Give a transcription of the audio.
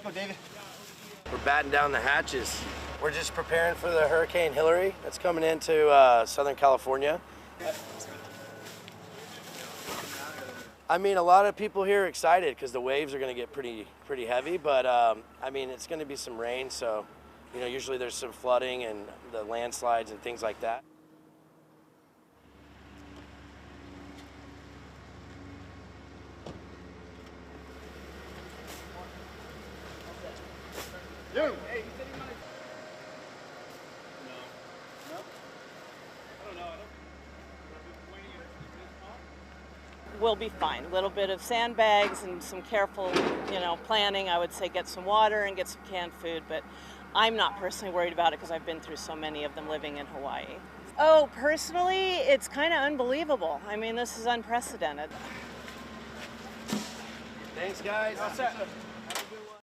go, David. We're batting down the hatches. We're just preparing for the Hurricane Hilary that's coming into Southern California. I mean, a lot of people here are excited because the waves are going to get pretty heavy, but I mean, it's going to be some rain, so you know, usually there's some flooding and the landslides and things like that. Dude, hey, you said you wanted... No. I don't know. We'll be fine. A little bit of sandbags and some careful, you know, planning. I would say get some water and get some canned food, but I'm not personally worried about it because I've been through so many of them living in Hawaii. Oh, personally, it's kind of unbelievable. I mean, this is unprecedented. Thanks, guys. All set.